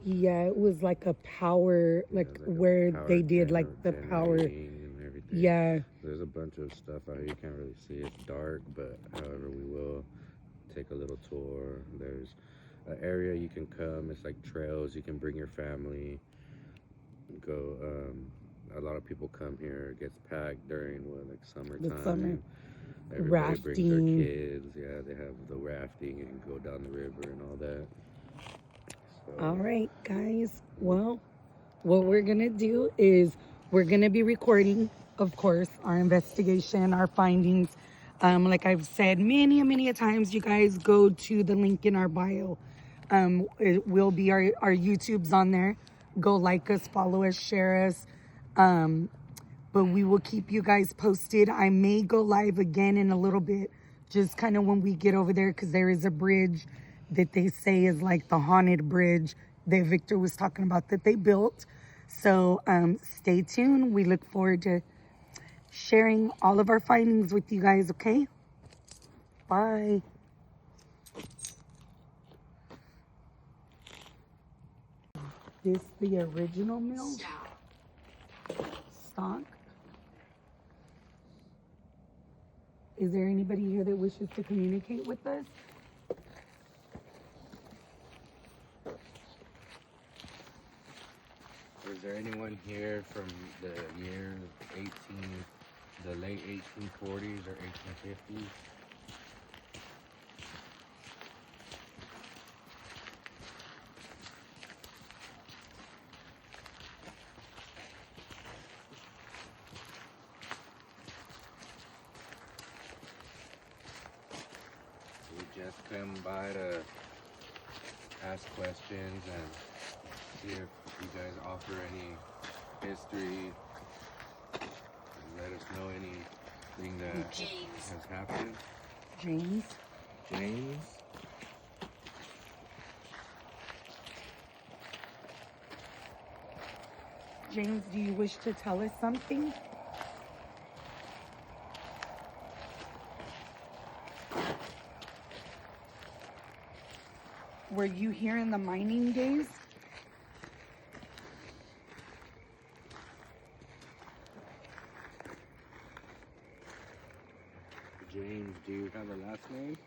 Yeah, it was like a power, like like where they did like the power. generating and everything. Yeah. There's a bunch of stuff out here. You can't really see. It's dark, but however, we will take a little tour. There's an area you can come. It's like trails. You can bring your family. Go. A lot of people come here. It gets packed during like summertime. The summer. Everybody brings their Rafting. kids. Yeah, they have the rafting and go down the river and all that. So, All right, guys. Well, what we're going to do is we're going to be recording, of course, our investigation, our findings. Like I've said many a times, you guys go to the link in our bio. It will be our YouTube's on there. Go like us, follow us, share us. But we will keep you guys posted. I may go live again in a little bit, just kind of when we get over there, because there is a bridge that they say is like the haunted bridge that Victor was talking about that they built. So stay tuned. We look forward to sharing all of our findings with you guys, okay? Bye. This the original mill? Stock. Is there anybody here that wishes to communicate with us? is there anyone here from the year the late 1840s or 1850s? We just come by to ask questions and see if you guys offer any history. Let us know anything that has happened. James? James? James, do you wish to tell us something? Were you here in the mining days? James, do you have a last name?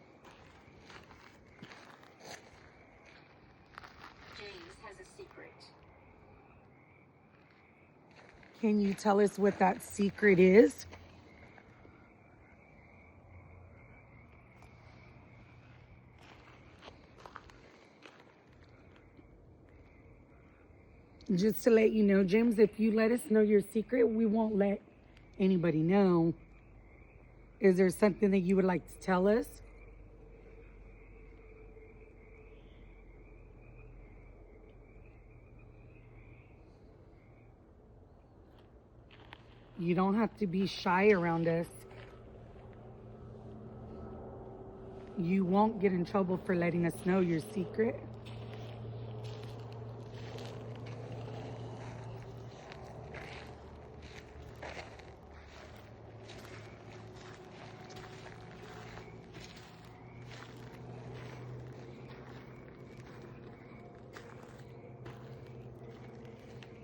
James has a secret. Can you tell us what that secret is? Just to let you know, James, if you let us know your secret, we won't let anybody know. Is there something that you would like to tell us? You don't have to be shy around us. You won't get in trouble for letting us know your secret.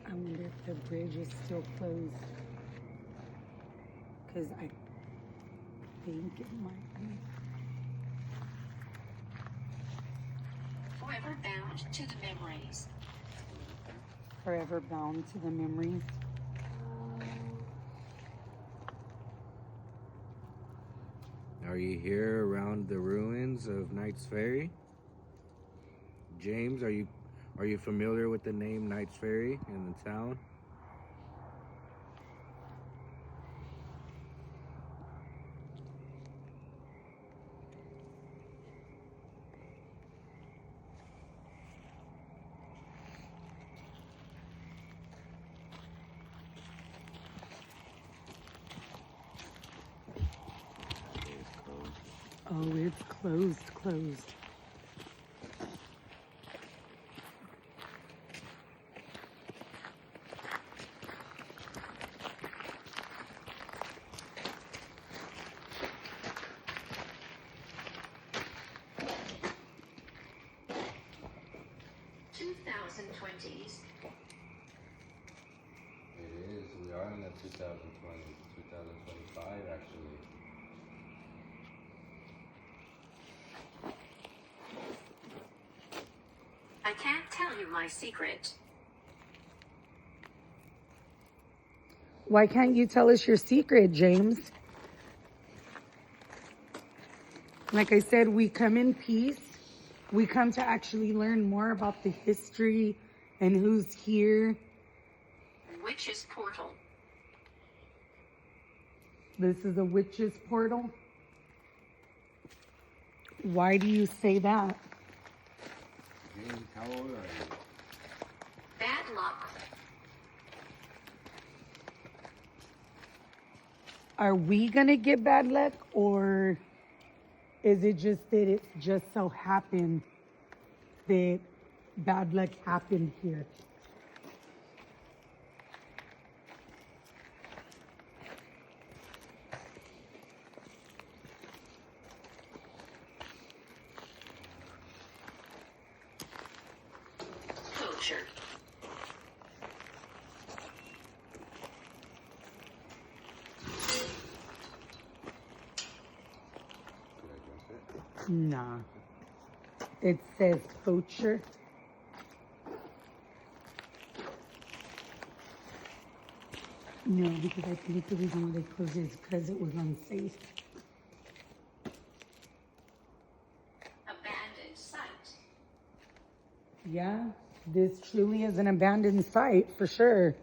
I wonder if the bridge is still closed. Because I think it might be. Forever bound to the memories. Forever bound to the memories. Are you here around the ruins of Knights Ferry? James, are you familiar with the name Knights Ferry in the town? Oh, it's closed. 2020, 2025 actually. I can't tell you my secret. Why can't you tell us your secret, James? Like I said, we come in peace. We come to actually learn more about the history and who's here. Witch's portal. This is a witch's portal. Why do you say that? James, how old are you? Bad luck. Are we gonna get bad luck, or is it just that it just so happened that bad luck happened here? Kosher. Did I drop it? Nah. It says poacher. No, because I think the reason why they closed it is because it was unsafe. Abandoned site. Yeah, this truly is an abandoned site for sure.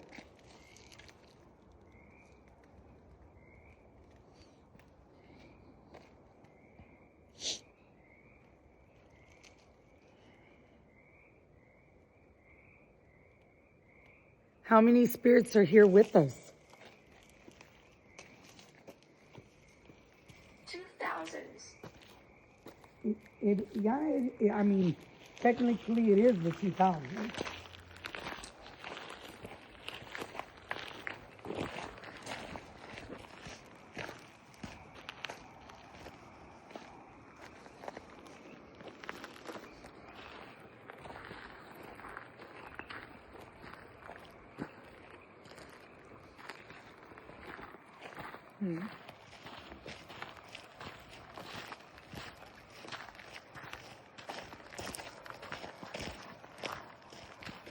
How many spirits are here with us? 2000s. I mean, technically it is the 2000s.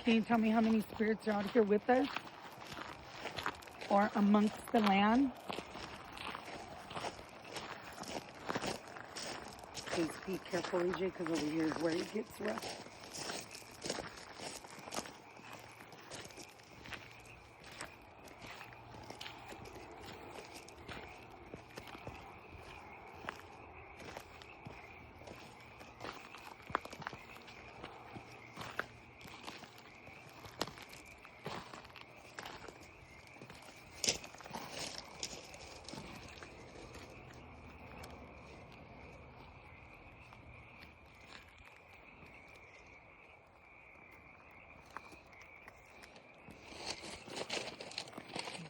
Can you tell me how many spirits are out here with us? Or amongst the land? Please be careful, AJ, because over here is where it gets rough.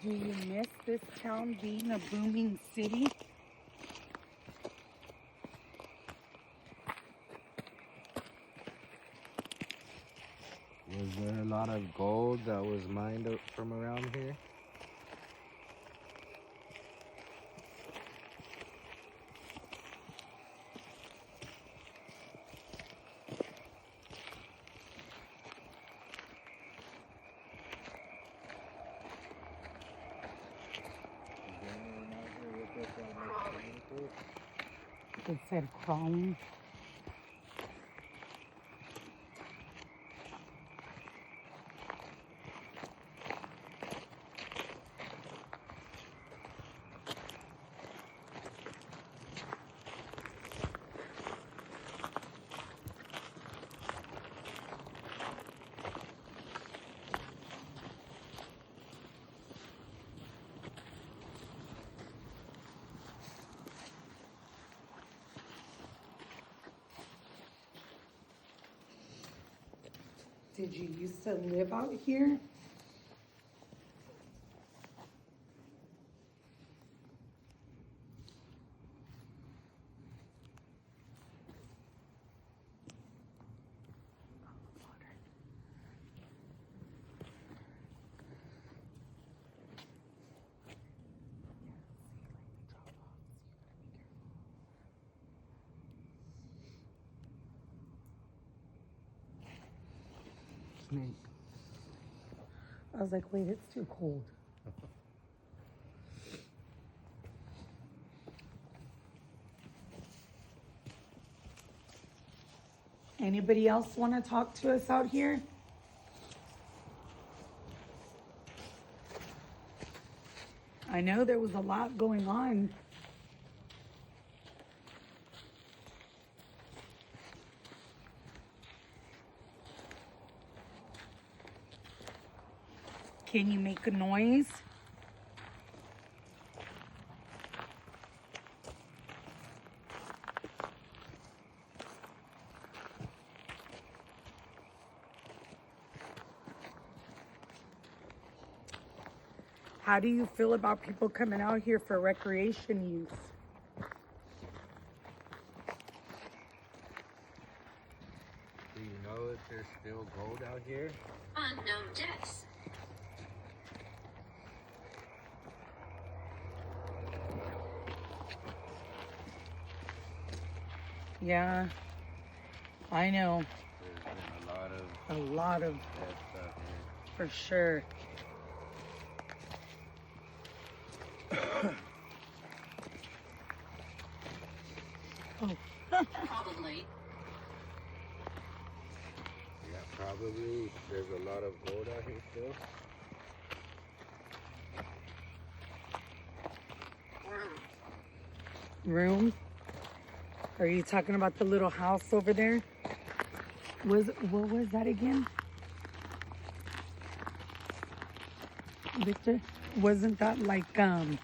Do you miss this town being a booming city? Was there a lot of gold that was mined up from around here? It said crawling. Did you used to live out here? snake. I was like, wait, it's too cold. Anybody else want to talk to us out here? I know there was a lot going on. Can you make a noise? How do you feel about people coming out here for recreation use? Do you know if there's still gold out here? Unknown depths. Yeah, I know. There's been A lot of, dead stuff here. for sure. Oh, Probably. Yeah, probably. There's a lot of gold out here still. Room. room? Are you talking about the little house over there? What was that again? Victor, wasn't that like an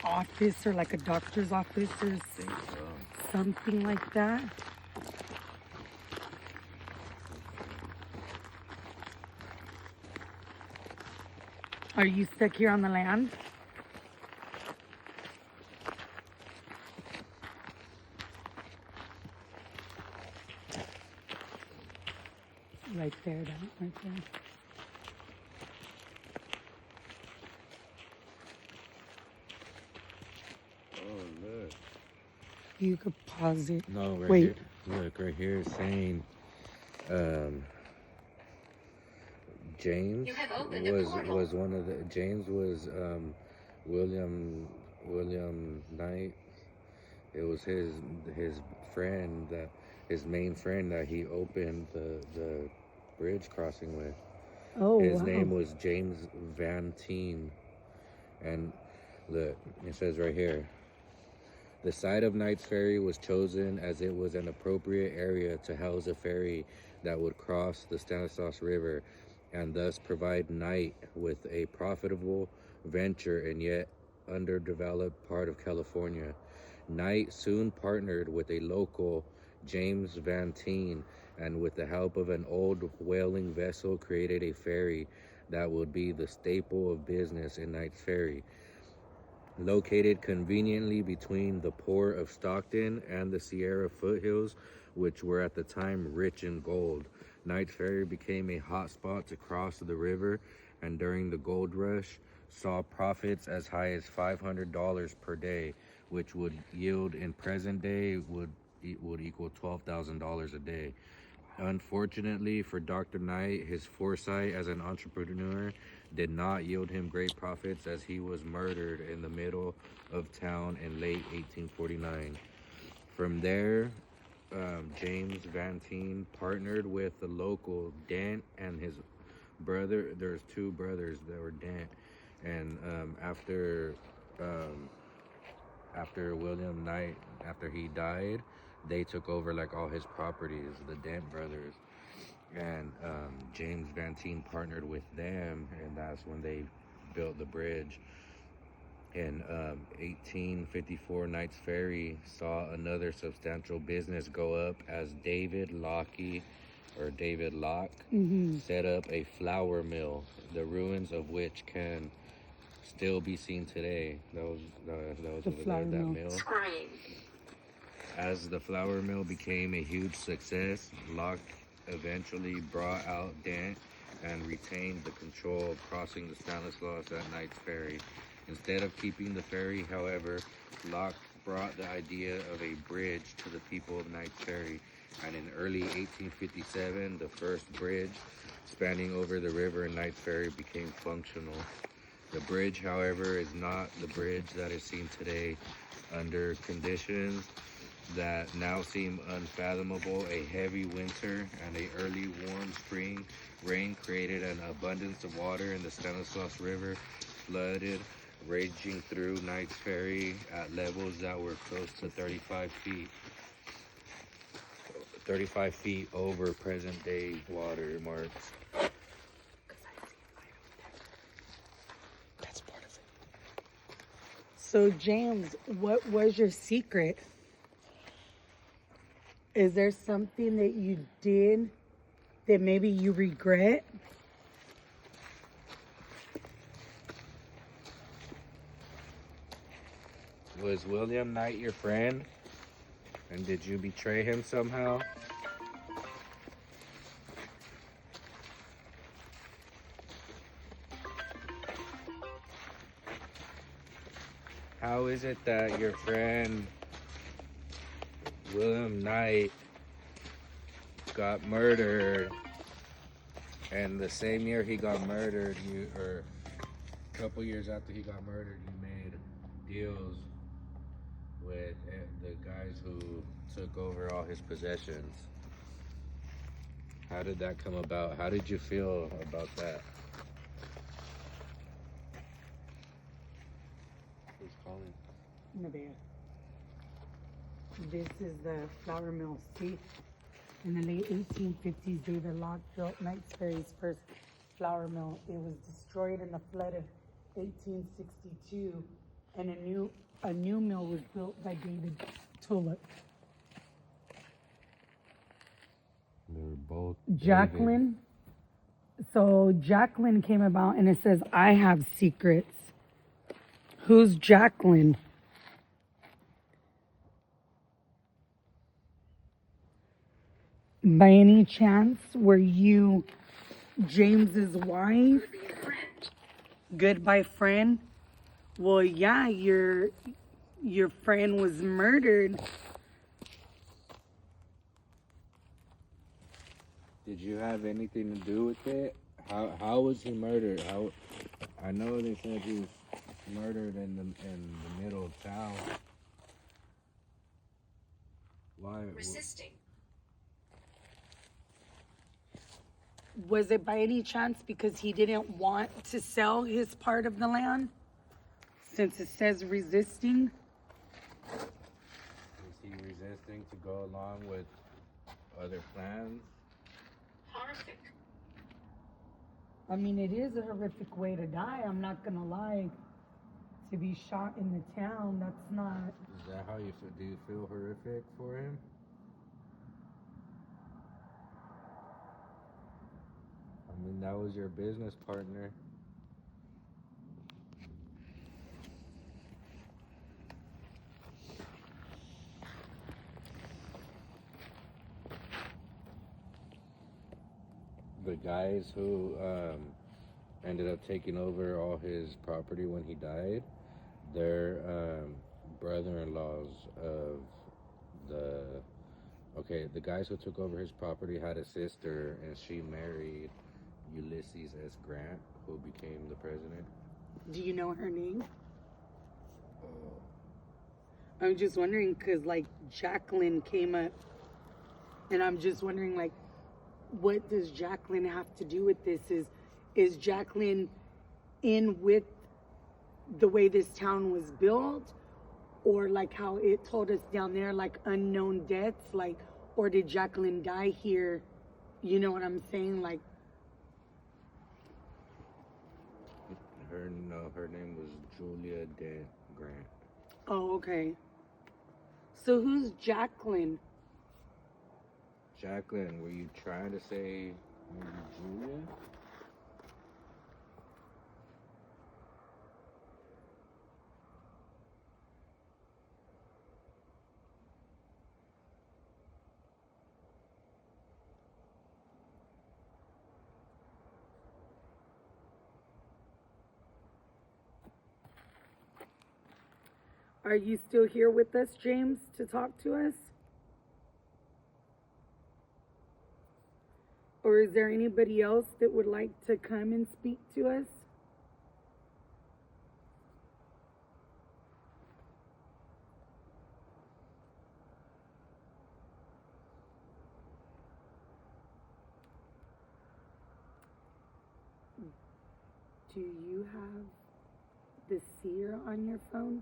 office or like a doctor's office or Think so. something like that? Are you stuck here on the land? Right there, that right there. Oh, look. You could pause it. No, right Wait. here. Look, right here it's saying James You have opened a portal. was one of the James was William Knight. It was his friend, that his main friend that he opened the bridge crossing with. Oh, His wow. name was James Van Teen. And look, it says right here, the site of Knights Ferry was chosen as it was an appropriate area to house a ferry that would cross the Stanislaus River and thus provide Knight with a profitable venture in yet underdeveloped part of California. Knight soon partnered with a local, James Van Teen, and with the help of an old whaling vessel created a ferry that would be the staple of business in Knights Ferry. Located conveniently between the port of Stockton and the Sierra foothills, which were at the time rich in gold, Knights Ferry became a hot spot to cross the river, and during the gold rush saw profits as high as $500 per day, which would yield in present day would equal $12,000 a day. Unfortunately for Dr. Knight, his foresight as an entrepreneur did not yield him great profits, as he was murdered in the middle of town in late 1849. From there, James Van Teen partnered with the local Dent and his brother. There's two brothers that were Dent, and after William Knight, after he died, they took over like all his properties, the Dent brothers. And James Van Teen partnered with them, and that's when they built the bridge. In 1854, Knights Ferry saw another substantial business go up as David Locke set up a flour mill, the ruins of which can still be seen today. That was The over flour there, that mill. mill. Scrying. As the flour mill became a huge success, Locke eventually brought out Dent and retained the control of crossing the Stanislaus at Knights Ferry. Instead of keeping the ferry, however, Locke brought the idea of a bridge to the people of Knights Ferry, and in early 1857, the first bridge spanning over the river in Knights Ferry became functional. The bridge, however, is not the bridge that is seen today. Under conditions that now seem unfathomable, a heavy winter and a early warm spring rain created an abundance of water in the Stanislaus River, flooded, raging through Knights Ferry at levels that were close to 35 feet over present day water marks. That's part of it. So, James, what was your secret? Is there something that you did that maybe you regret? Was William Knight your friend? And did you betray him somehow? How is it that your friend William Knight got murdered, and the same year he got murdered, or a couple years after he got murdered, you made deals with the guys who took over all his possessions? How did that come about? How did you feel about that? Who's calling? Nevaeh. This is the flour mill. See, in the late 1850s, David Locke built Knights Ferry's first flour mill. It was destroyed in the flood of 1862, and a new mill was built by David Tulloch. They were both Jacqueline. So Jacqueline came about, and it says, "I have secrets." Who's Jacqueline? By any chance, were you James's wife? Would be a friend. Goodbye, friend. Well, yeah, your friend was murdered. Did you have anything to do with it? How was he murdered? How? I know they said he was murdered in the middle of town. Why? Resisting. Was it by any chance because he didn't want to sell his part of the land? Since it says resisting. Is he resisting to go along with other plans? Horrific. I mean, it is a horrific way to die. I'm not gonna lie. To be shot in the town, that's not. Is that how you feel? Do you feel horrific for him? I mean, that was your business partner. The guys who ended up taking over all his property when he died, they're brother-in-laws of the guys who took over his property had a sister, and she married Ulysses S. Grant, who became the president. Do you know her name? I'm just wondering because, like, Jacqueline came up, and I'm just wondering, like, what does Jacqueline have to do with this? Is Jacqueline in with the way this town was built, or like how it told us down there, like unknown deaths, like, or did Jacqueline die here? You know what I'm saying? Like, Her name was Julia De Grant. oh, okay. So who's Jacqueline? Jacqueline, were you trying to say maybe Julia? Are you still here with us, James, to talk to us? Or is there anybody else that would like to come and speak to us? Do you have the seer on your phone?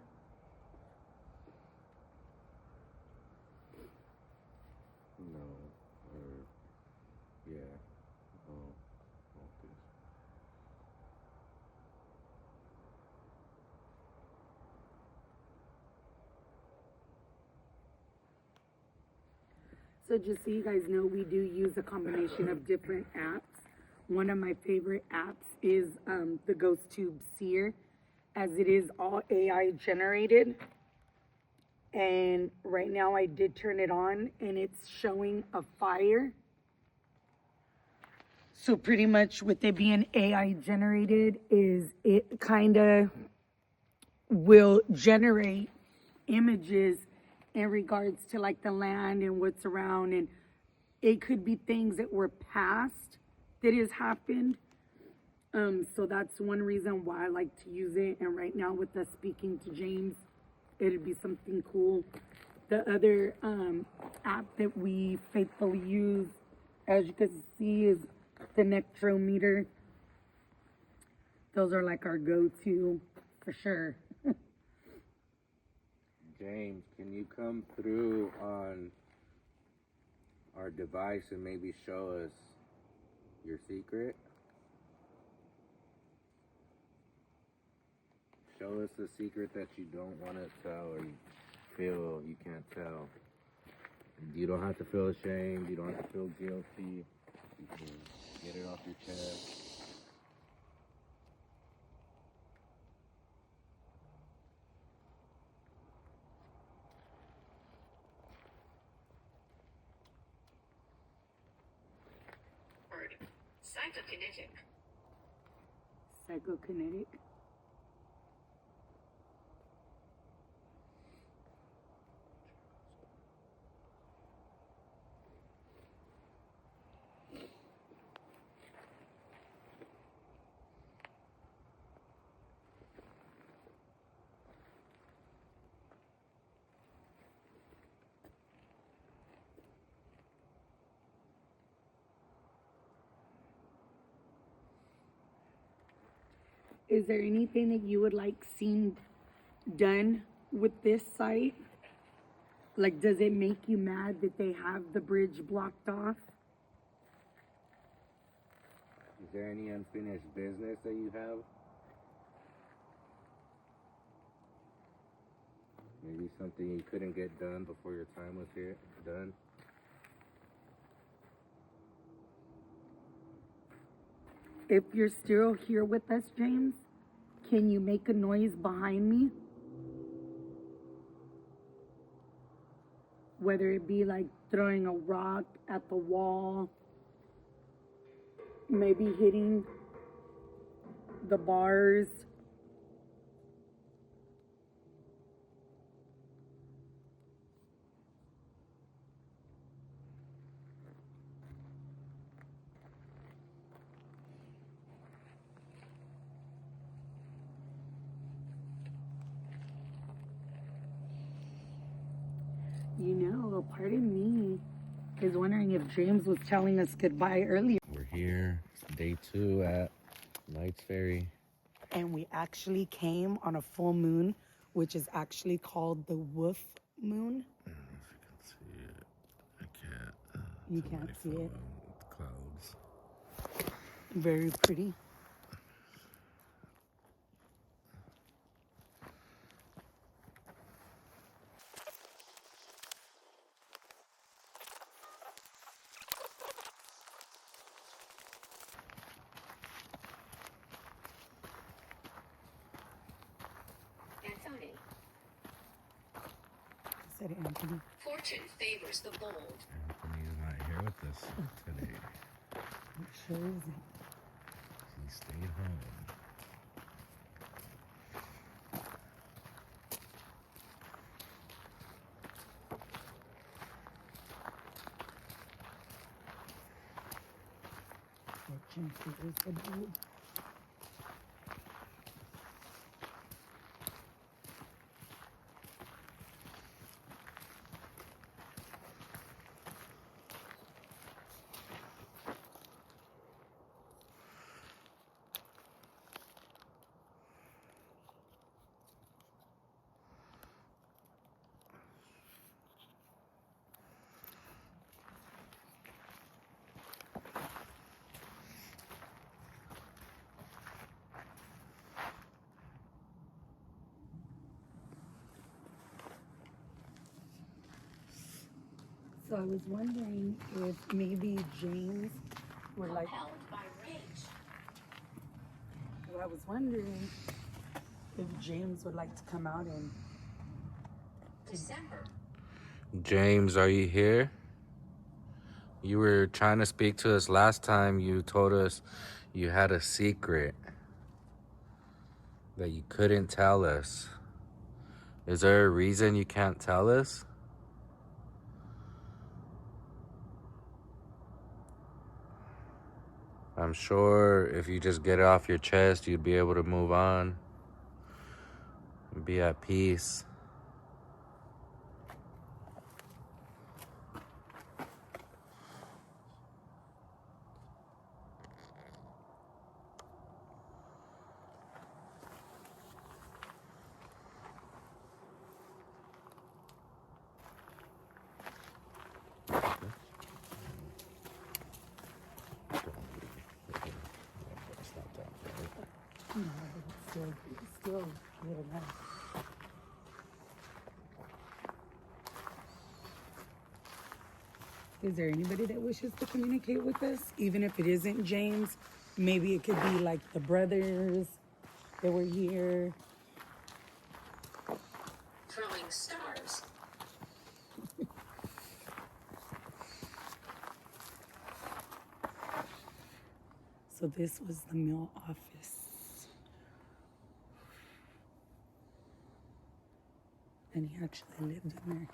No. Or, yeah. Oh, focus. So just so you guys know, we do use a combination of different apps. One of my favorite apps is the Ghost Tube Seer, as it is all AI generated. And right now I did turn it on and it's showing a fire. So pretty much with it being AI generated is it kind of will generate images in regards to like the land and what's around, and it could be things that were past that has happened. So that's one reason why I like to use it. And right now with us speaking to James, it'd be something cool. The other app that we faithfully use, as you can see, is the Nectrometer. Those are like our go-to for sure. James, can you come through on our device and maybe show us your secret? Show us the secret that you don't want to tell or you feel you can't tell. You don't have to feel ashamed. You don't have to feel guilty. You can get it off your chest. Word. Psychokinetic. Psychokinetic. Is there anything that you would like seen done with this site? Like, does it make you mad that they have the bridge blocked off? Is there any unfinished business that you have? Maybe something you couldn't get done before your time was here done? If you're still here with us, James, can you make a noise behind me? Whether it be like throwing a rock at the wall, maybe hitting the bars. You know, a part of me is wondering if James was telling us goodbye earlier. We're here, day 2 at Knights Ferry. And we actually came on a full moon, which is actually called the Wolf Moon. I don't know if you can see it. I can't. You can't see it. Clouds. Very pretty. Anthony. I said Anthony. Fortune favors the bold. Anthony's not here with us today. It sure isn't. He stayed home. trying to see where's the dude. So I was wondering if maybe James were like, Compelled by rage. well, I was wondering if James would like to come out and December. James, are you here? You were trying to speak to us last time. You told us you had a secret that you couldn't tell us. Is there a reason you can't tell us? I'm sure if you just get it off your chest, you'd be able to move on and be at peace. you know, but it's still good enough. Is there anybody that wishes to communicate with us? Even if it isn't James, maybe it could be like the brothers that were here. Throwing stars. So this was the mill office. And he actually lived in there.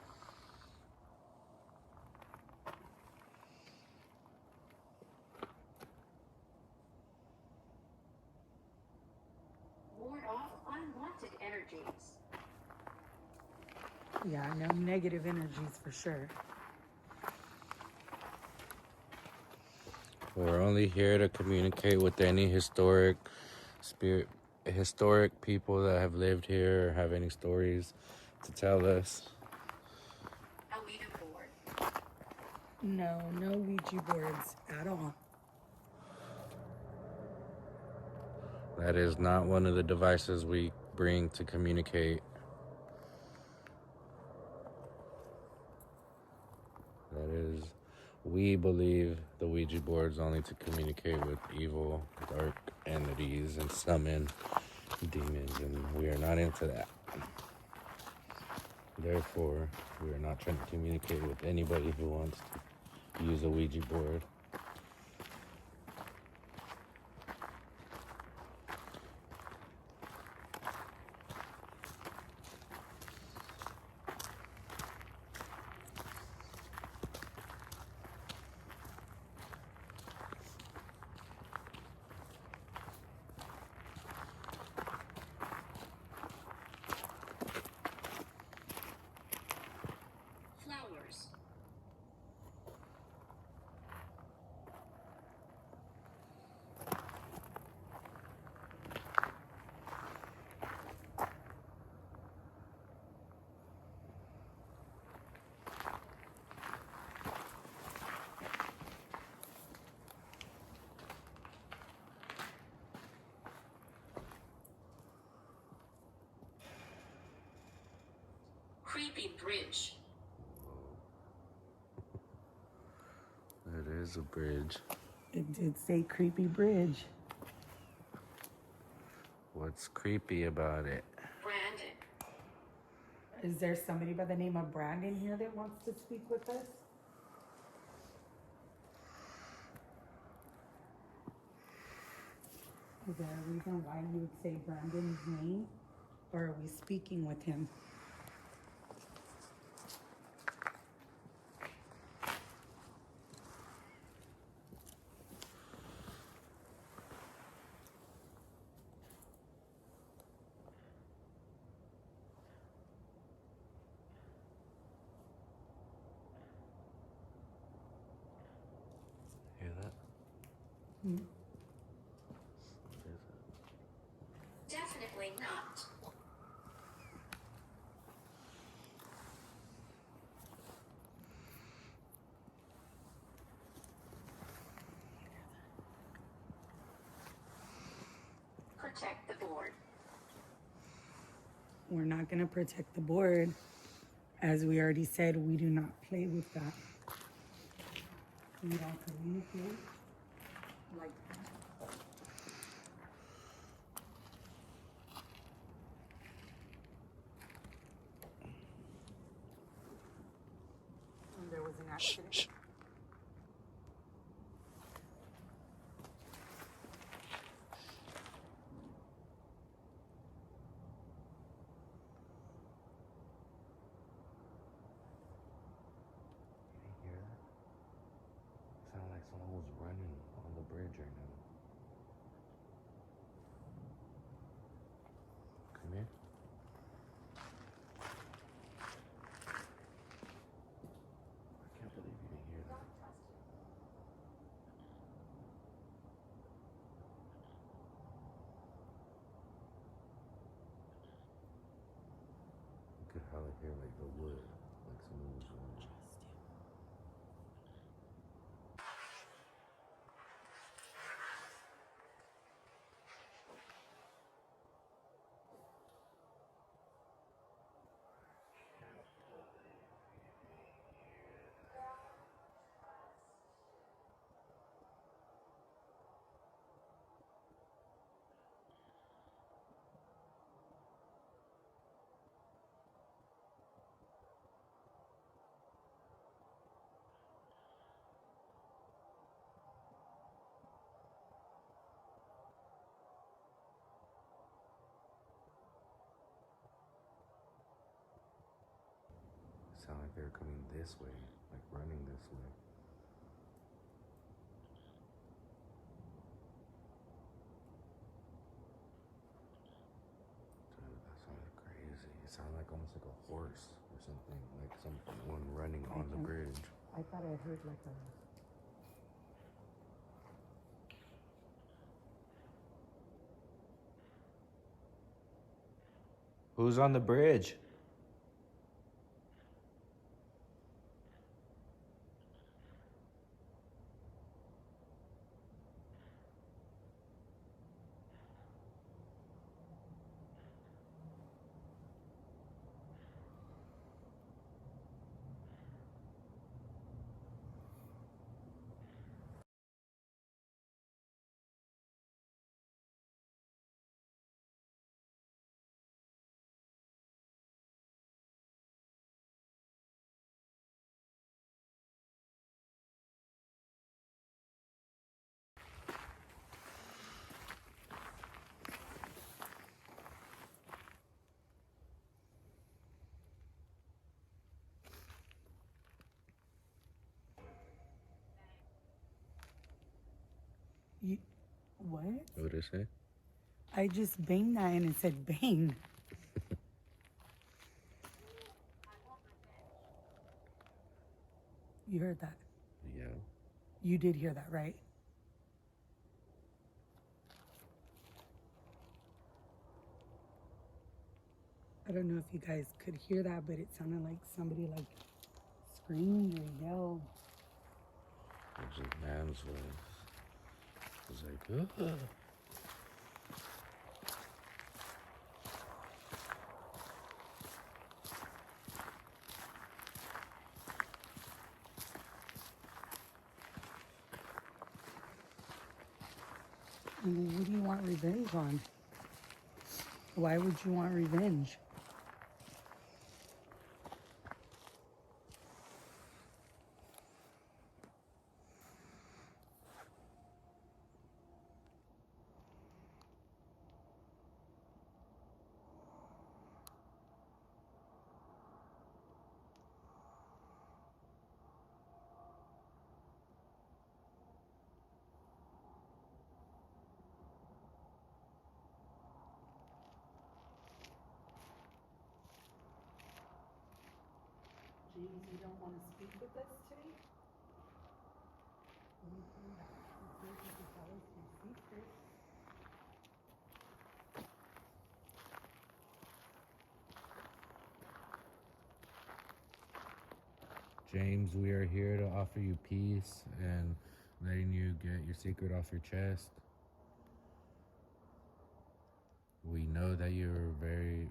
Ward off unwanted energies. Yeah, no negative energies for sure. We're only here to communicate with any historic people that have lived here or have any stories to tell us. A Ouija board. No Ouija boards at all. That is not one of the devices we bring to communicate. That is, we believe the Ouija board's only to communicate with evil, dark entities and summon demons, and we are not into that. Therefore, we are not trying to communicate with anybody who wants to use a Ouija board. Flowers. Creepy bridge. That is a bridge. It did say creepy bridge. What's creepy about it? Brandon. Is there somebody by the name of Brandon here that wants to speak with us? Is there a reason why you would say Brandon's name? Or are we speaking with him? What is it? Definitely not. Protect the board. We're not going to protect the board. As we already said, we do not play with that. We don't communicate like that. And there was an accident. You hear that? It sounded like someone was running on the bridge right now. Come here. I can't believe you didn't hear that. You could hardly hear like the wood, like someone was running. It sounded like they were coming this way, like running this way. Dude, that sounded crazy. It sounded like almost like a horse or something, like someone running on the bridge. I thought I heard like a... Who's on the bridge? You, what? What did it say? I just banged that and it said bang. You heard that? Yeah. You did hear that, right? I don't know if you guys could hear that, but it sounded like somebody like screamed or yelled. It was a man's voice. It was like, ugh. And what do you want revenge on? Why would you want revenge? James, you don't want to speak with us today? When you come back, you think you could tell us James, we are here to offer you peace and letting you get your secret off your chest. We know that you're very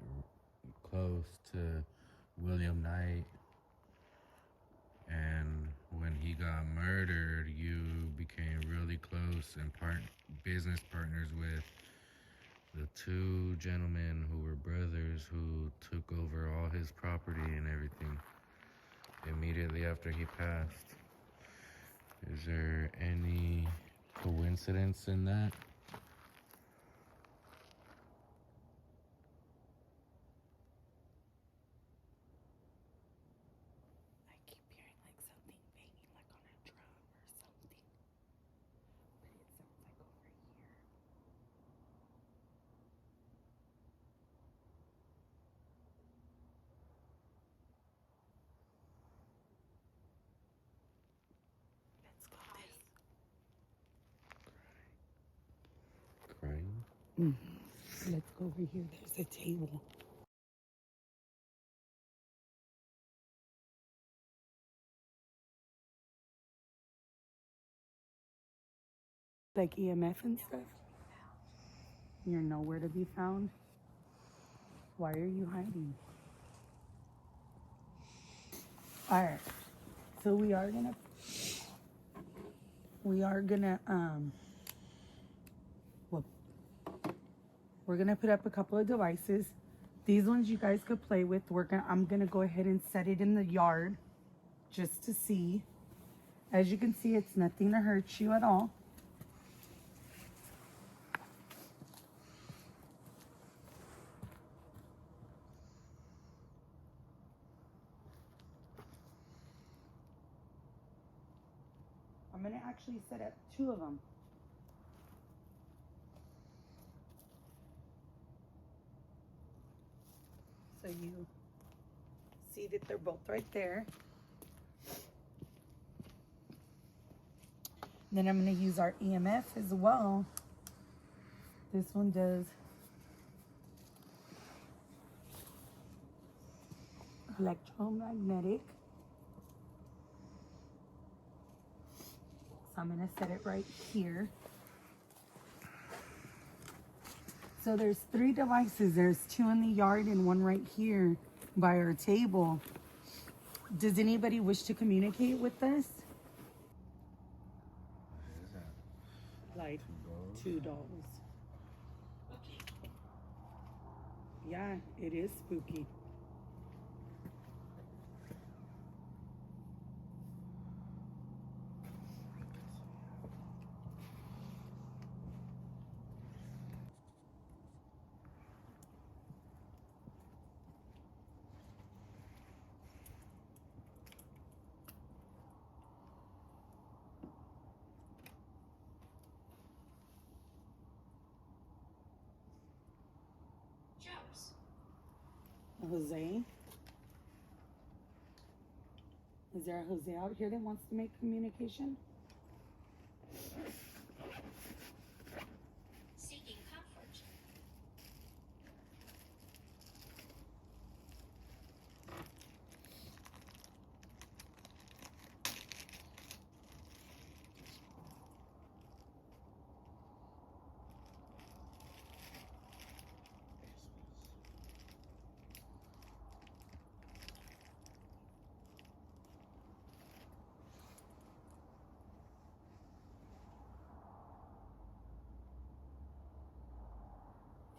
close to William Knight, and when he got murdered, you became really close and business partners with the two gentlemen who were brothers who took over all his property and everything immediately after he passed. Is there any coincidence in that? I keep hearing like something banging, like on a drum or something. But it sounds like over here. Let's go this. Crying? Let's go over here. There's a table. Like EMF and stuff. You're nowhere to be found. Why are you hiding? All right. So we are gonna well, we're gonna put up a couple of devices. These ones you guys could play with. I'm gonna go ahead and set it in the yard just to see. As you can see, it's nothing to hurt you at all. I'm gonna actually set up 2 of them. So you see that they're both right there. Then I'm going to use our EMF as well. This one does electromagnetic. So I'm going to set it right here. So there's 3 devices. There's 2 in the yard and 1 right here by our table. Does anybody wish to communicate with us? What is that? Like 2 dolls. Okay. Yeah, it is spooky. Jokes. Jose? Is there a Jose out here that wants to make communication? Seeking comfort.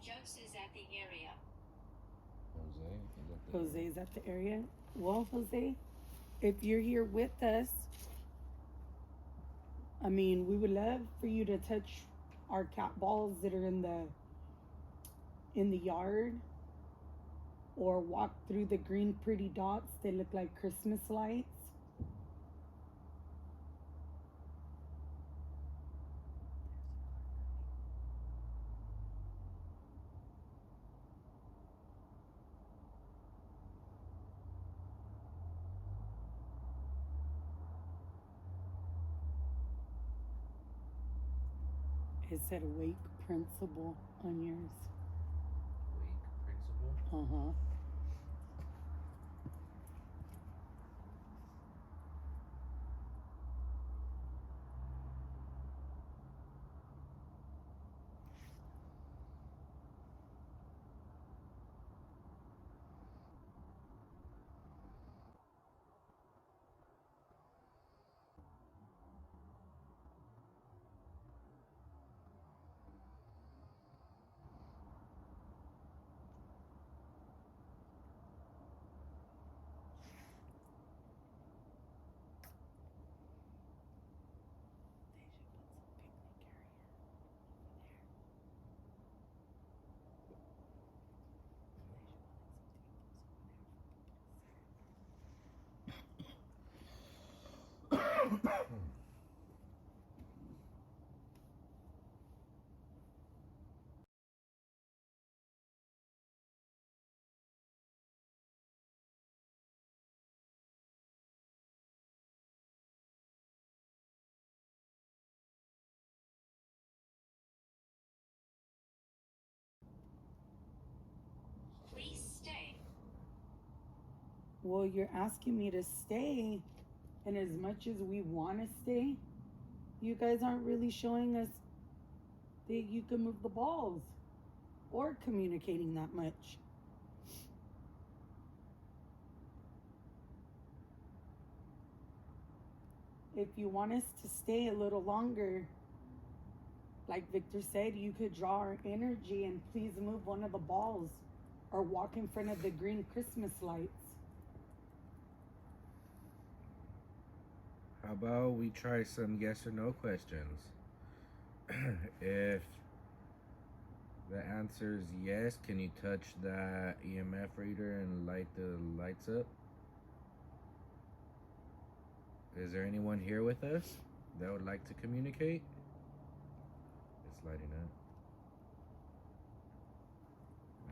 Jokes is at the area. Jose? Jose's at the area. Well, Jose, if you're here with us, I mean, we would love for you to touch our cat balls that are in the yard, or walk through the green pretty dots that look like Christmas lights. It said wake principal on yours. Wake principal? Uh-huh. Well, you're asking me to stay, and as much as we want to stay, you guys aren't really showing us that you can move the balls or communicating that much. If you want us to stay a little longer, like Victor said, you could draw our energy and please move one of the balls or walk in front of the green Christmas lights. How about we try some yes or no questions? If the answer is yes, can you touch that EMF reader and light the lights up? Is there anyone here with us that would like to communicate? It's lighting up.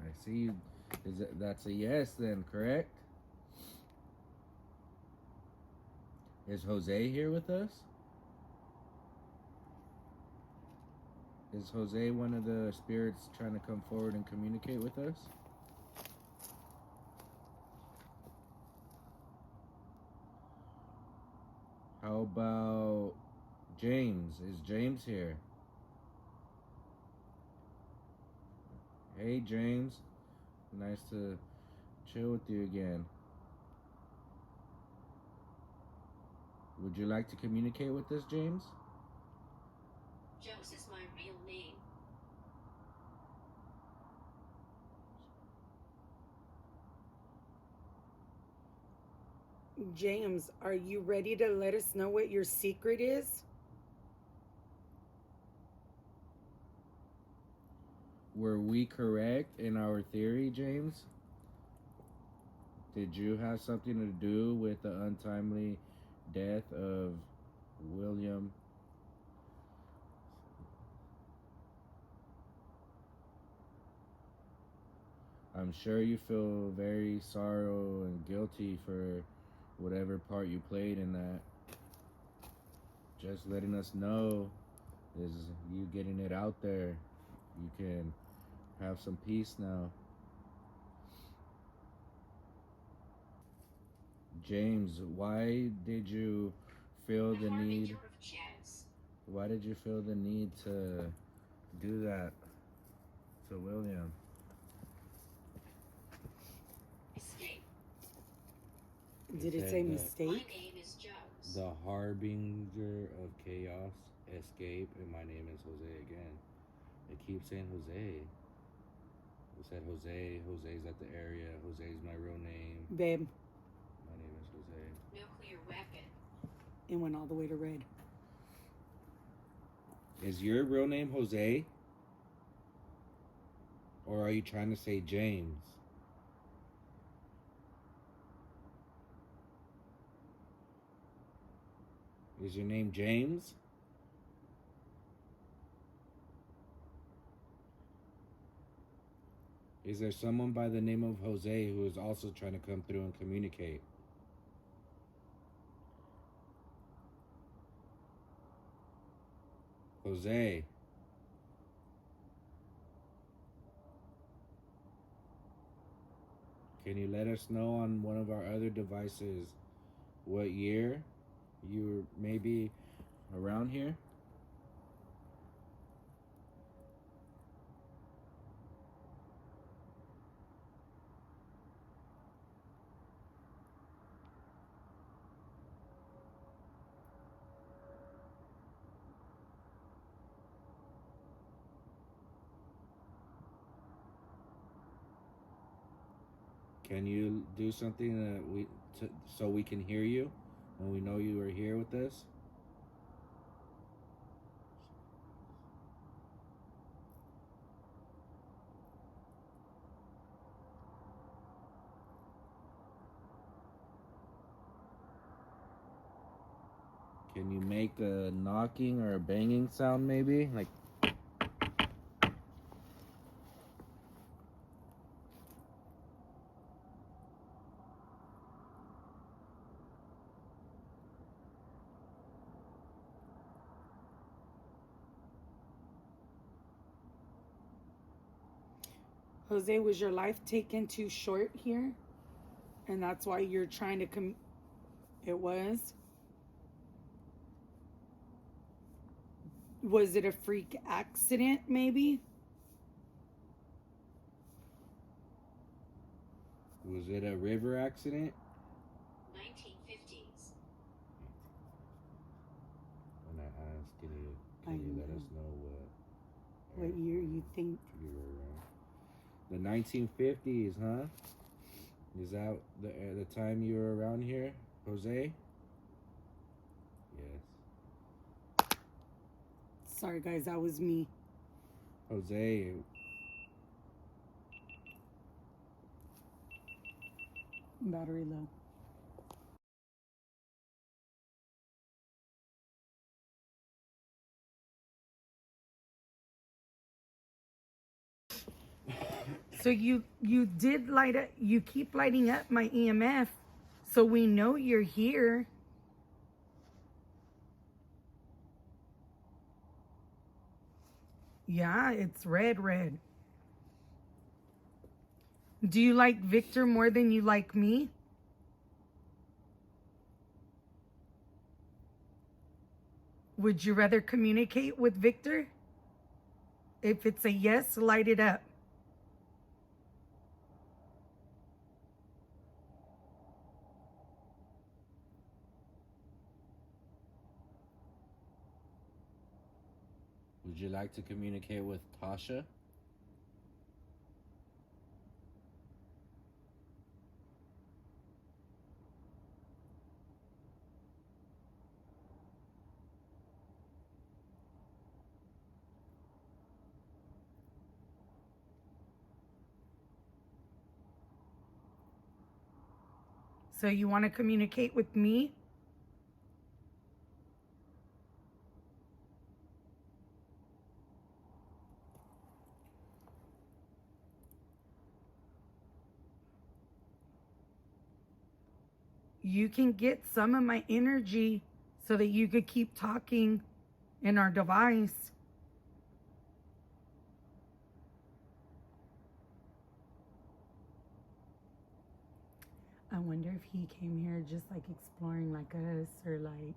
I see you. That's a yes then, correct? Is Jose here with us? Is Jose one of the spirits trying to come forward and communicate with us? How about James? Is James here? Hey, James. Nice to chill with you again. Would you like to communicate with us, James? Jones is my real name. James, are you ready to let us know what your secret is? Were we correct in our theory, James? Did you have something to do with the untimely death of William? I'm sure you feel very sorrow and guilty for whatever part you played in that. Just letting us know is you getting it out there. You can have some peace now. James, why did you feel the need? Harbinger of chance. Why did you feel the need to do that to William? Escape. Did it say My mistake? name is Jones. The harbinger of chaos, escape, and my name is Jose again. It keeps saying Jose. It said Jose. Jose's at the area. Jose's my real name. Babe, My name is Jose. Nuclear weapon. it went all the way to red. Is your real name Jose? Or are you trying to say James? Is your name James? Is there someone by the name of Jose who is also trying to come through and communicate? Jose. Can you let us know on one of our other devices what year you were maybe around here? Can you do something that so we can hear you when we know you are here with us? Can you make a knocking or a banging sound maybe? Like Jose, was your life taken too short here? And that's why you're trying to it was? Was it a freak accident, maybe? Was it a river accident? 1950s. When I asked, can you I let know. us know What year you think? you were around? The 1950s, huh? Is that the time you were around here, Jose? Yes. Sorry, guys, that was me. Jose, Battery low. So you did light up. You keep lighting up my EMF, so we know you're here. Yeah, it's red. Do you like Victor more than you like me? Would you rather communicate with Victor? If it's a yes, light it up. would you like to communicate with Tasha? So you want to communicate with me? You can get some of my energy so that you could keep talking in our device. I wonder if he came here just like exploring like us, or like,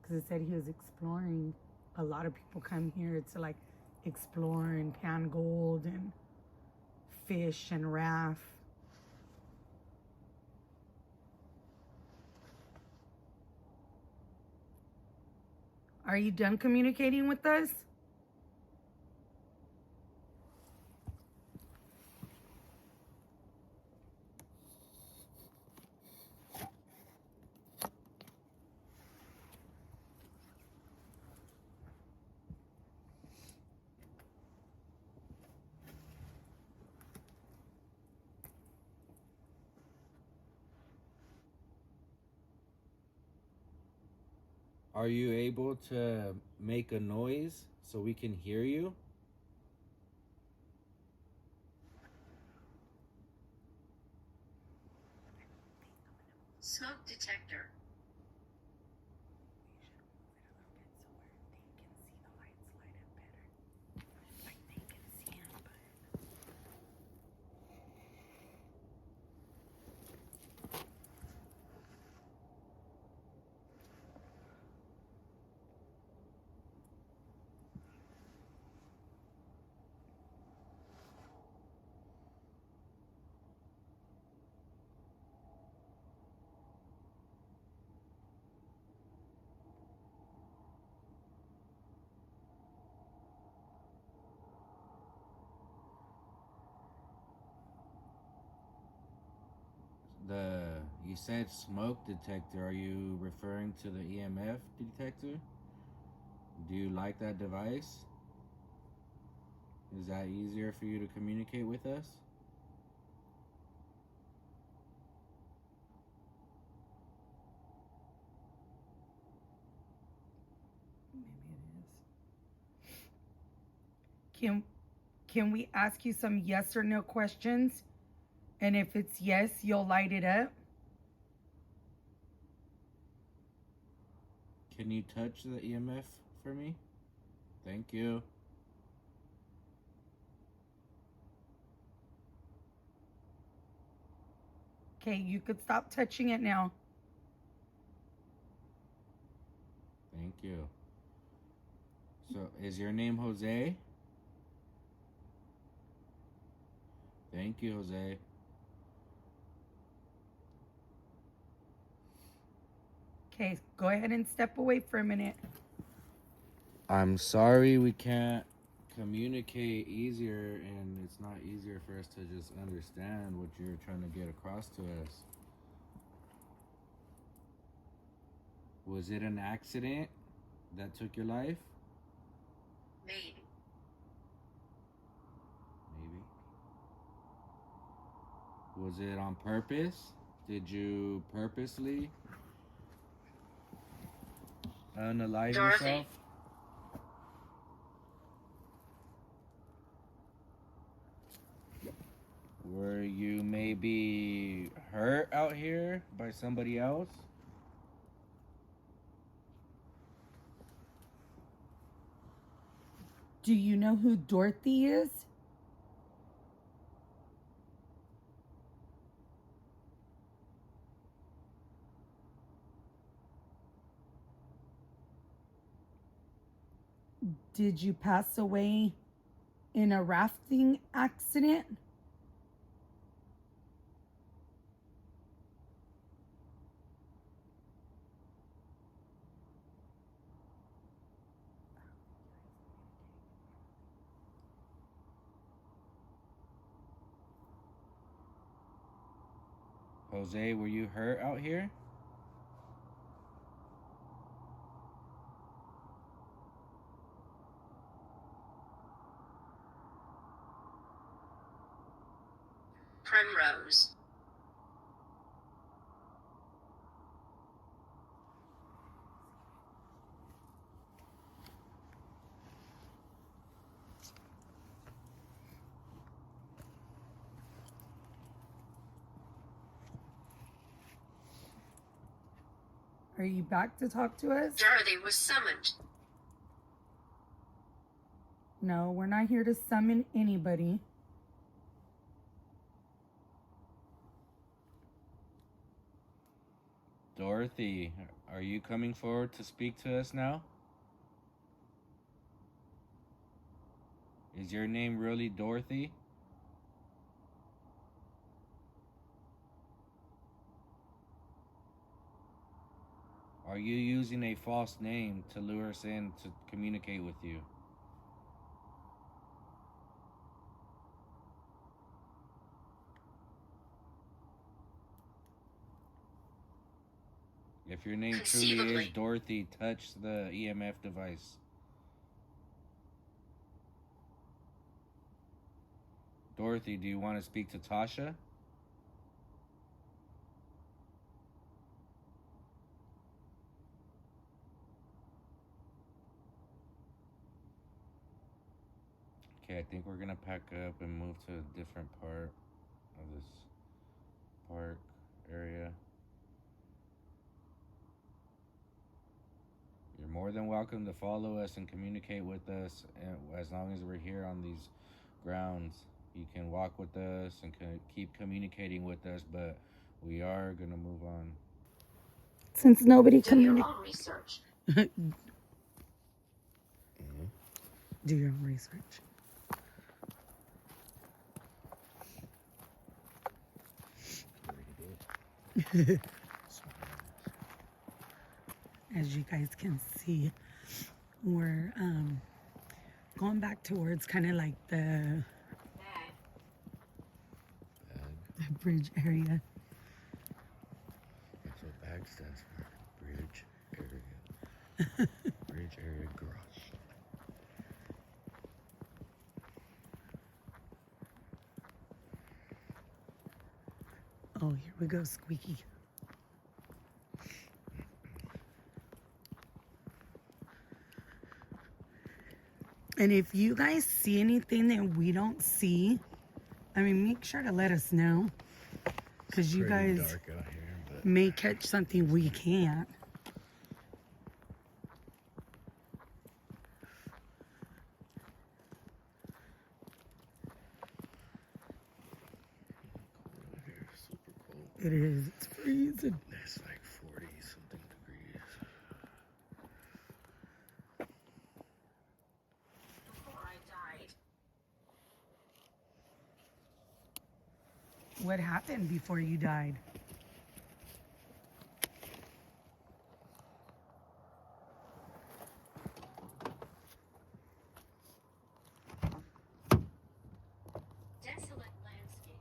because it said he was exploring. A lot of people come here to like explore and pan gold and fish and raft. Are you done communicating with us? Are you able to make a noise so we can hear you? Smoke detector. You said smoke detector. Are you referring to the EMF detector? Do you like that device? Is that easier for you to communicate with us? Can we ask you some yes or no questions? And if it's yes, you'll light it up. Can you touch the EMF for me? Thank you. Okay, you could stop touching it now. Thank you. So, is your name Jose? Thank you, Jose. Okay, go ahead and step away for a minute. I'm sorry we can't communicate easier, and it's not easier for us to just understand what you're trying to get across to us. Was it an accident that took your life? Maybe. Maybe. Was it on purpose? Did you purposely unalive Dorothy. yourself? Were you maybe hurt out here by somebody else? Do you know who Dorothy is? Did you pass away in a rafting accident? Jose, were you hurt out here? Primrose. Are you back to talk to us? Dorothy was summoned. No, we're not here to summon anybody. Dorothy, are you coming forward to speak to us now? Is your name really Dorothy? Are you using a false name to lure us in to communicate with you? If your name truly is Conceivably. Dorothy, touch the EMF device. Dorothy, do you want to speak to Tasha? Okay, I think we're gonna pack up and move to a different part of this park area. You're more than welcome to follow us and communicate with us as long as we're here on these grounds. You can walk with us and keep communicating with us, but we are gonna move on. Since nobody Do your communicates. own research. Do your own research. As you guys can see, we're going back towards kind of like the bridge area. That's what BAG stands for. Bridge area. Bridge area garage. Oh, here we go, Squeaky. And if you guys see anything that we don't see, I mean, make sure to let us know. Because you guys dark out here, but may catch something we can't. cold out here, super cold. It It's freezing. It's like 40 something degrees. Before I died, What happened before you died? desolate landscape.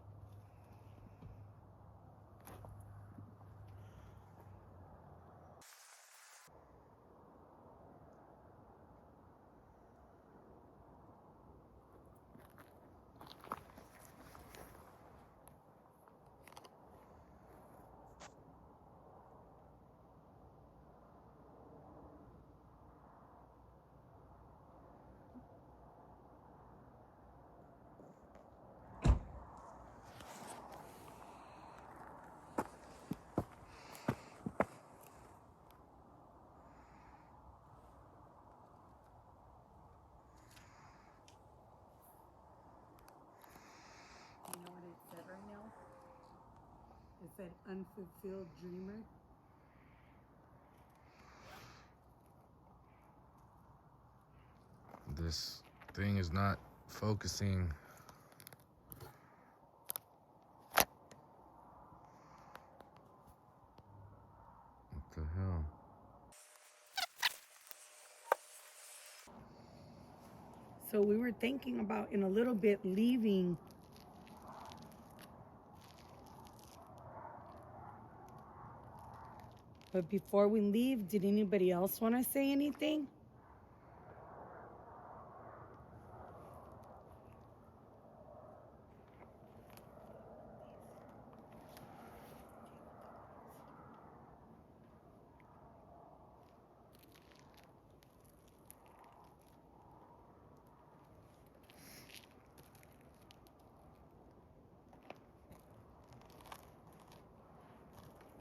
You know what it said right now? It said unfulfilled dreamer. This thing is not focusing. What the hell? So we were thinking about in a little bit leaving. But before we leave, did anybody else want to say anything?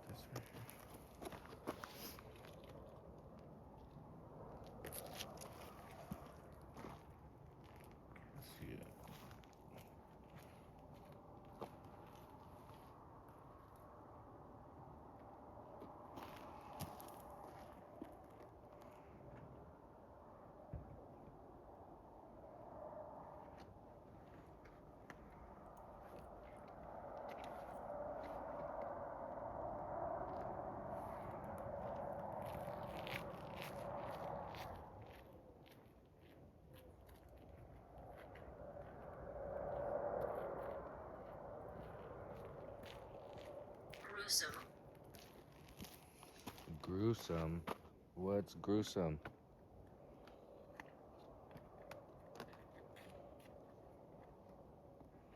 This right here. Can't see it. Gruesome. Gruesome. What's gruesome?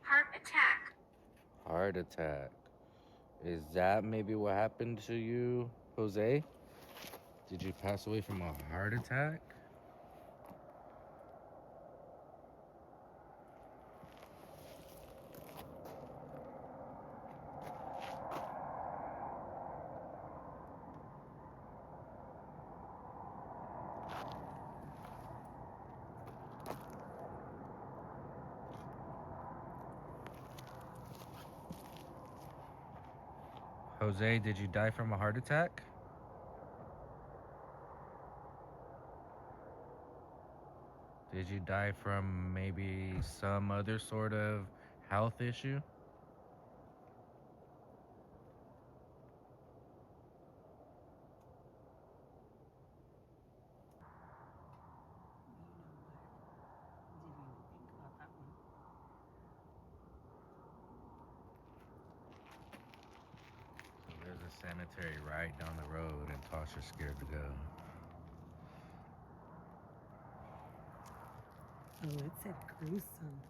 Heart attack. Heart attack. Is that maybe what happened to you, Jose? Did you pass away from a heart attack? Jose, did you die from a heart attack? Did you die from maybe some other sort of health issue? So there's a cemetery right down the road, and Tasha's scared to go. Oh, it said gruesome.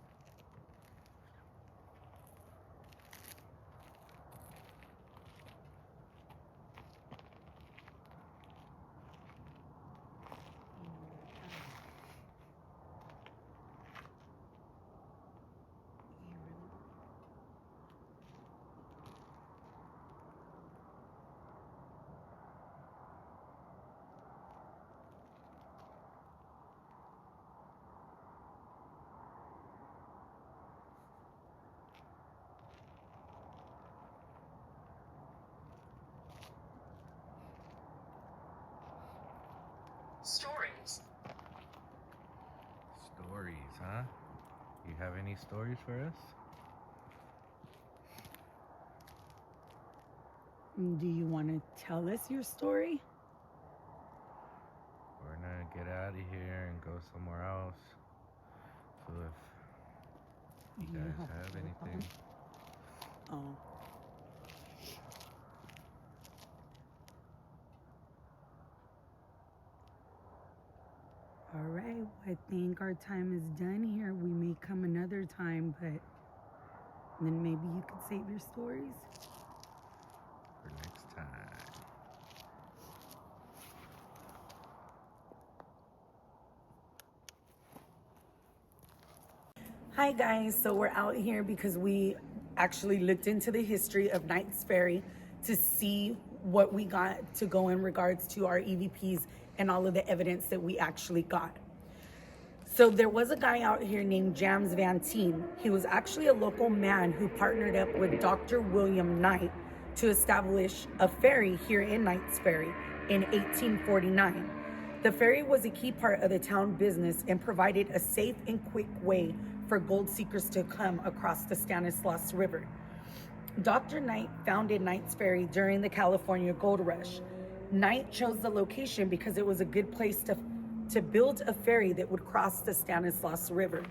Stories. Stories, huh? You have any stories for us? Do you want to tell us your story? We're gonna get out of here and go somewhere else. So if you guys have anything. Oh. All right, I think our time is done here. We may come another time, but then maybe you could save your stories. For next time. Hi guys, so we're out here because we actually looked into the history of Knights Ferry to see what we got to go in regards to our EVPs and all of the evidence that we actually got. So there was a guy out here named James Van Teen. He was actually a local man who partnered up with Dr. William Knight to establish a ferry here in Knights Ferry in 1849. The ferry was a key part of the town business and provided a safe and quick way for gold seekers to come across the Stanislaus River. Dr. Knight founded Knights Ferry during the California Gold Rush. Knight chose the location because it was a good place to build a ferry that would cross the Stanislaus River.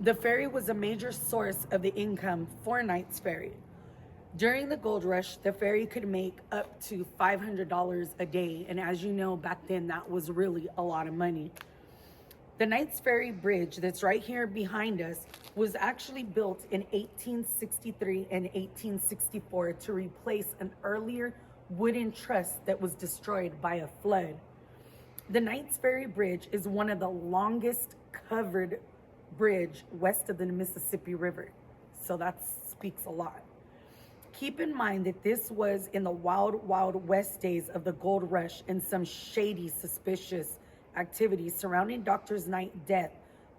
The ferry was a major source of the income for Knights Ferry. During the gold rush, the ferry could make up to $500 a day, and as you know, back then that was really a lot of money. The Knights Ferry Bridge that's right here behind us was actually built in 1863 and 1864 to replace an earlier wooden truss that was destroyed by a flood. The Knights Ferry Bridge is one of the longest covered bridge west of the Mississippi River. So that speaks a lot. Keep in mind that this was in the wild, wild west days of the gold rush, and some shady, suspicious activities surrounding Dr. Knight's death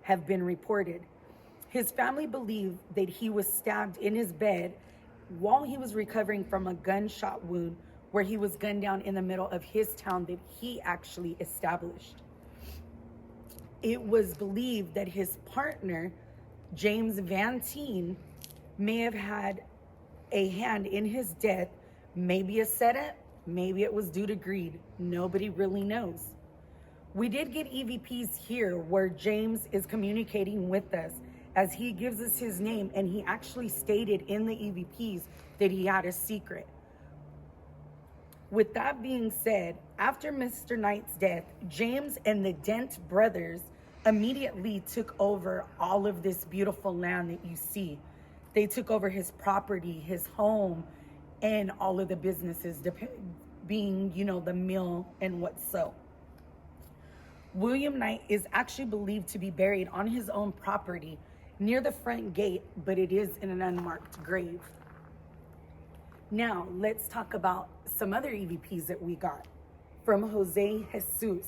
have been reported. His family believed that he was stabbed in his bed while he was recovering from a gunshot wound where he was gunned down in the middle of his town that he actually established. It was believed that his partner, James Van Teen, may have had a hand in his death, maybe a setup, maybe it was due to greed. Nobody really knows. We did get EVPs here where James is communicating with us as he gives us his name, and he actually stated in the EVPs that he had a secret. With that being said, after Mr. Knight's death, James and the Dent brothers immediately took over all of this beautiful land that you see. They took over his property, his home, and all of the businesses, being, the mill and what's so. William Knight is actually believed to be buried on his own property near the front gate, but it is in an unmarked grave. Now, let's talk about some other EVPs that we got from Jose Jesus.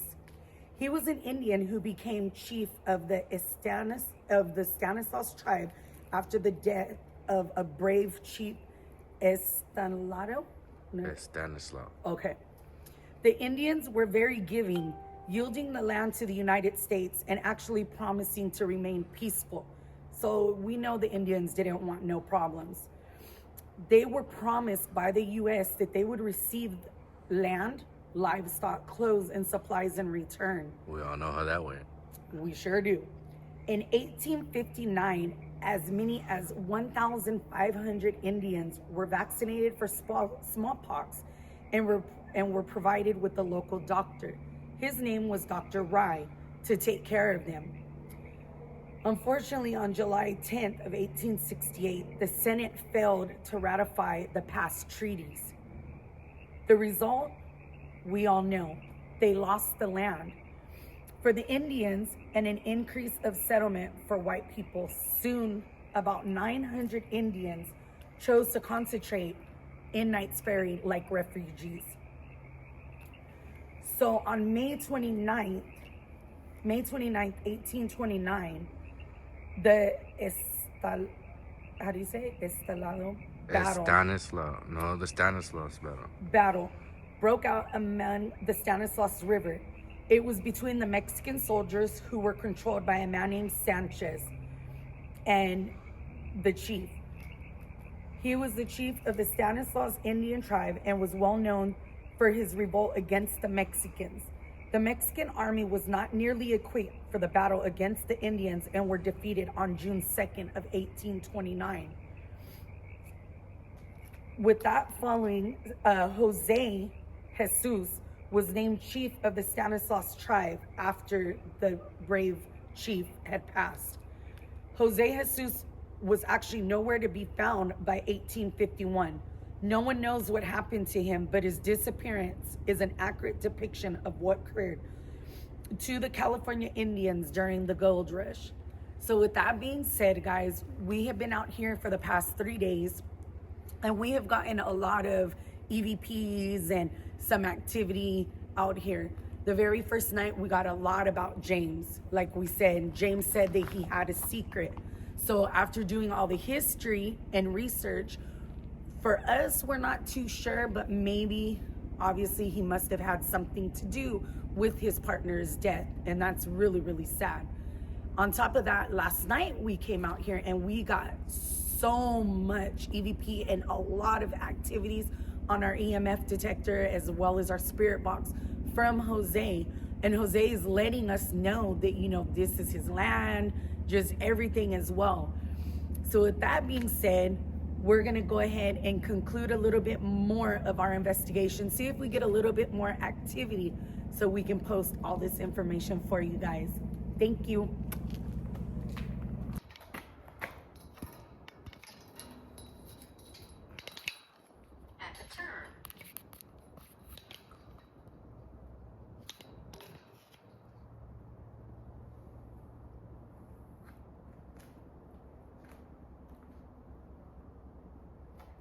He was an Indian who became chief of the Stanislaus tribe after the death of a brave chief, Stanislaus. Okay. The Indians were very giving, yielding the land to the United States and actually promising to remain peaceful. So we know the Indians didn't want no problems. They were promised by the U.S. that they would receive land, livestock, clothes, and supplies in return. We all know how that went. We sure do. In 1859, as many as 1,500 Indians were vaccinated for smallpox and were provided with a local doctor. His name was Dr. Rye, to take care of them. Unfortunately, on July 10th of 1868, the Senate failed to ratify the past treaties. The result, we all know. They lost the land for the Indians and an increase of settlement for white people. Soon, about 900 Indians chose to concentrate in Knights Ferry like refugees. So on May 29th, 1829, the Estalado battle broke out among the Stanislaus River. It was between the Mexican soldiers who were controlled by a man named Sanchez and the chief. He was the chief of the Stanislaus Indian tribe and was well known for his revolt against the Mexicans. The Mexican army was not nearly equipped for the battle against the Indians and were defeated on June 2nd of 1829. With that following, Jose Jesus was named chief of the Stanislaus tribe after the brave chief had passed. Jose Jesus was actually nowhere to be found by 1851. No one knows what happened to him, but his disappearance is an accurate depiction of what occurred to the California Indians during the gold rush. So with that being said, guys, we have been out here for the past 3 days, and we have gotten a lot of EVPs and some activity out here. The very first night, we got a lot about James. Like we said, James said that he had a secret. So after doing all the history and research, for us, we're not too sure, but maybe, obviously, he must have had something to do with his partner's death. And that's really, really sad. On top of that, last night we came out here and we got so much EVP and a lot of activities on our EMF detector as well as our spirit box from Jose. And Jose is letting us know that, you know, this is his land, just everything as well. So with that being said, we're going to go ahead and conclude a little bit more of our investigation, see if we get a little bit more activity so we can post all this information for you guys. Thank you. At the turn.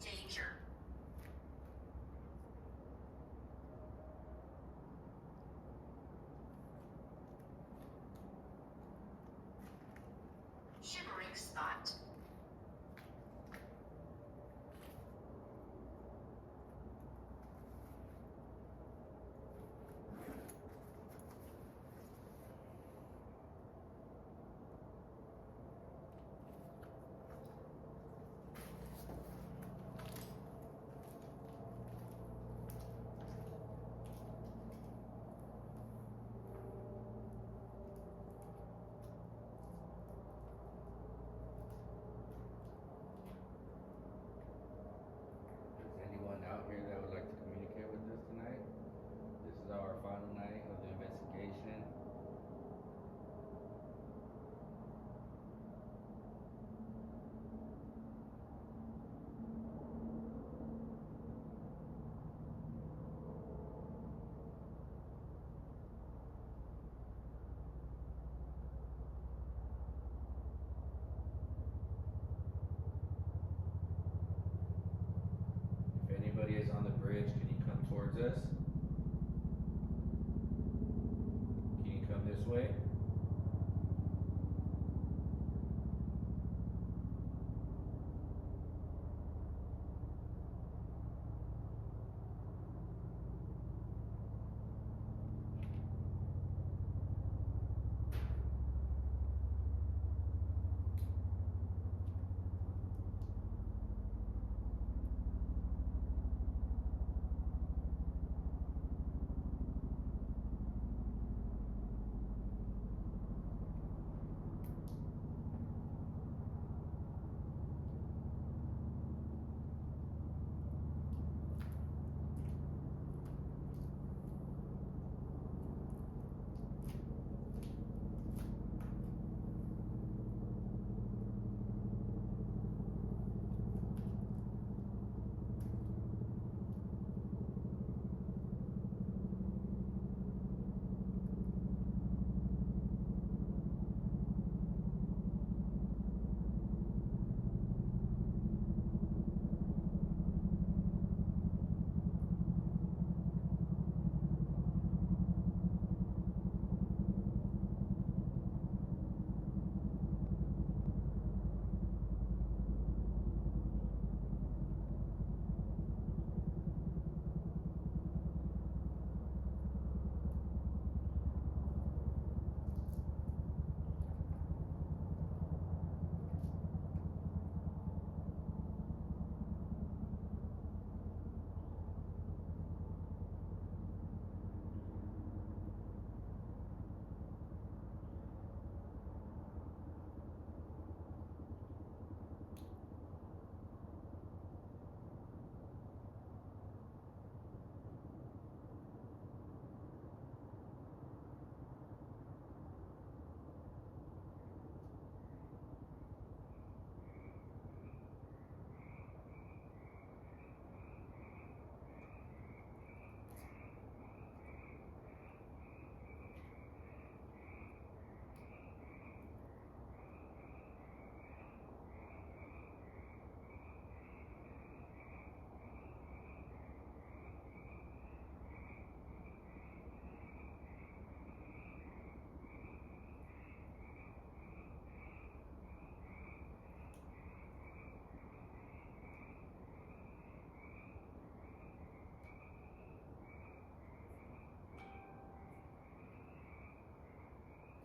Danger. Shimmering spot. Is anyone out here that would like to communicate with us tonight? This is our final night of the investigation. If anybody is on the bridge, can you come towards us? Can you come this way?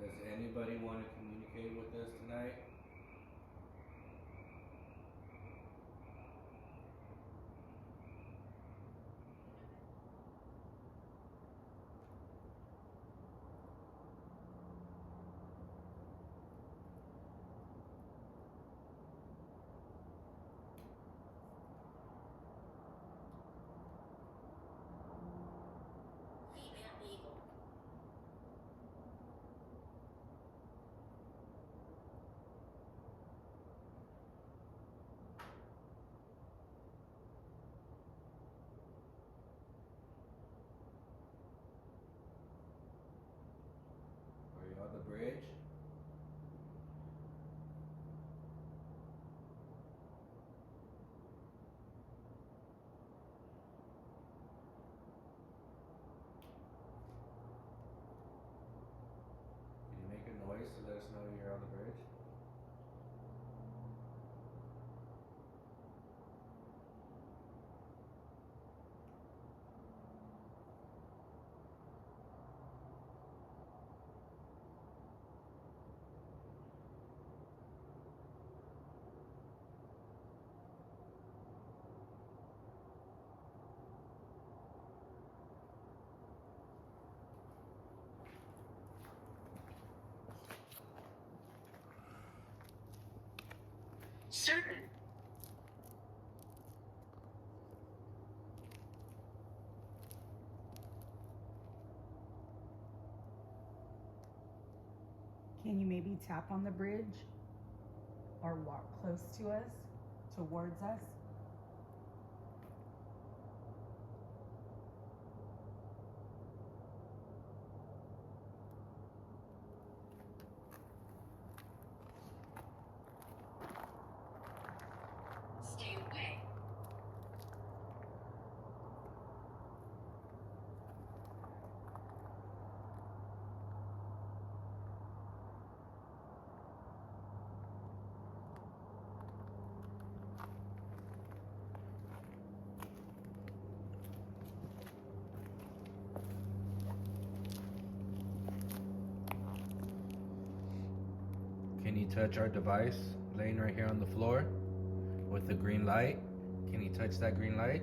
Does anybody want to communicate with us tonight? Female eagle. Are you on the bridge? Can you make a noise to let us know you're on the bridge? Certain. Can you maybe tap on the bridge or walk close to us, towards us? Stay away. Can you touch our device laying right here on the floor with the green light? Can you touch that green light?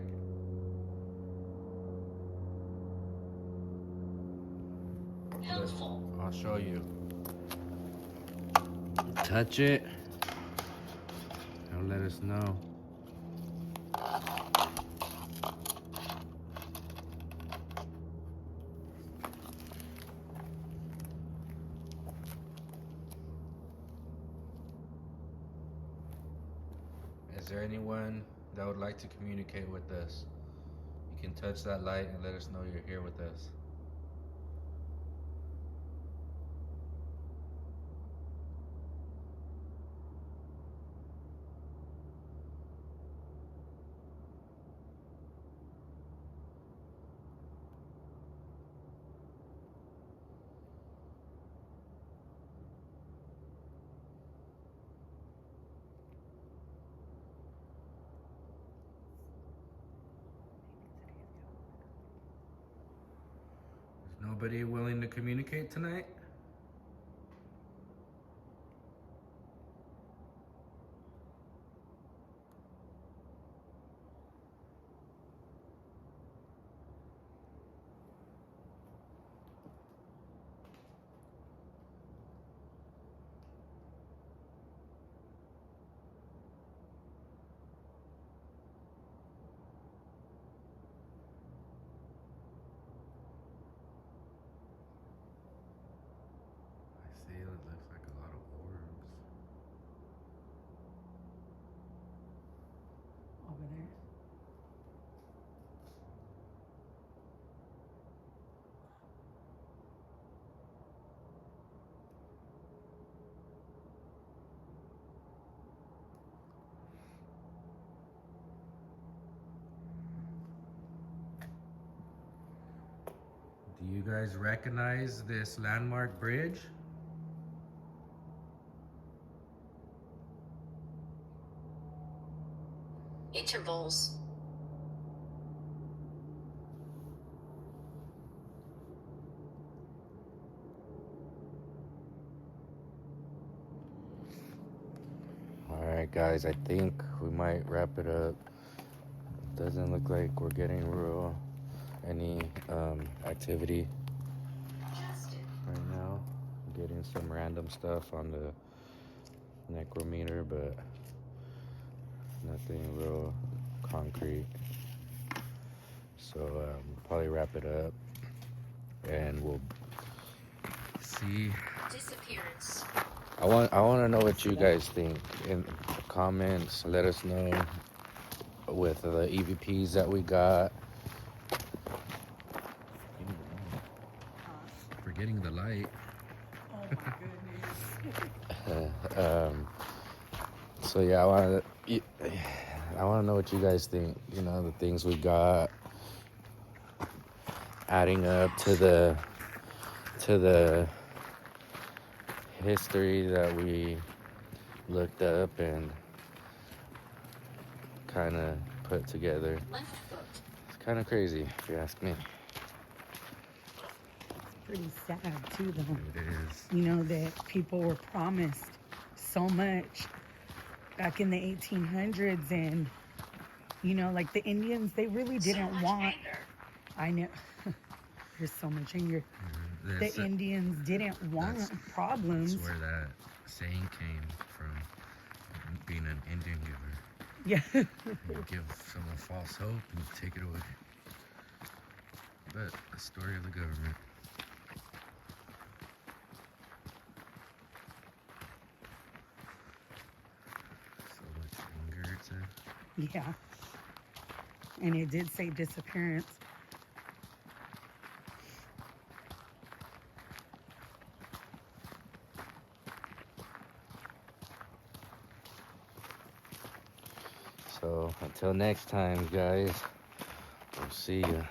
Helpful. I'll show you. Touch it. It'll let us know. Is there anyone that would like to communicate with us? You can touch that light and let us know you're here with us. Is nobody willing to communicate tonight? I see it looks like a lot of orbs. Over there. Do you guys recognize this landmark bridge? Intervals. guys, I think we might wrap it up. Doesn't look like we're getting any activity right now. Getting some random stuff on the necrometer, but nothing real concrete. So probably wrap it up, and we'll see. Disappearance. I want to know what you guys think in the comments. Let us know with the EVPs that we got. Forgetting the light. Oh my goodness. So yeah, I want to know what you guys think. You know, the things we got, adding up to the history that we looked up and kind of put together. Left foot. It's kind of crazy, if you ask me. Pretty sad too, though. It is. You know, that people were promised so much back in the 1800s, and you know, like the Indians, they really didn't So much want. anger. I know. There's so much anger. That's, The Indians didn't want problems. that's where that saying came from, being an Indian giver. Yeah. You give someone false hope and you take it away. But the story of the government. So much anger, it's a... Yeah. And it did say disappearance. So until next time, guys, we'll see you.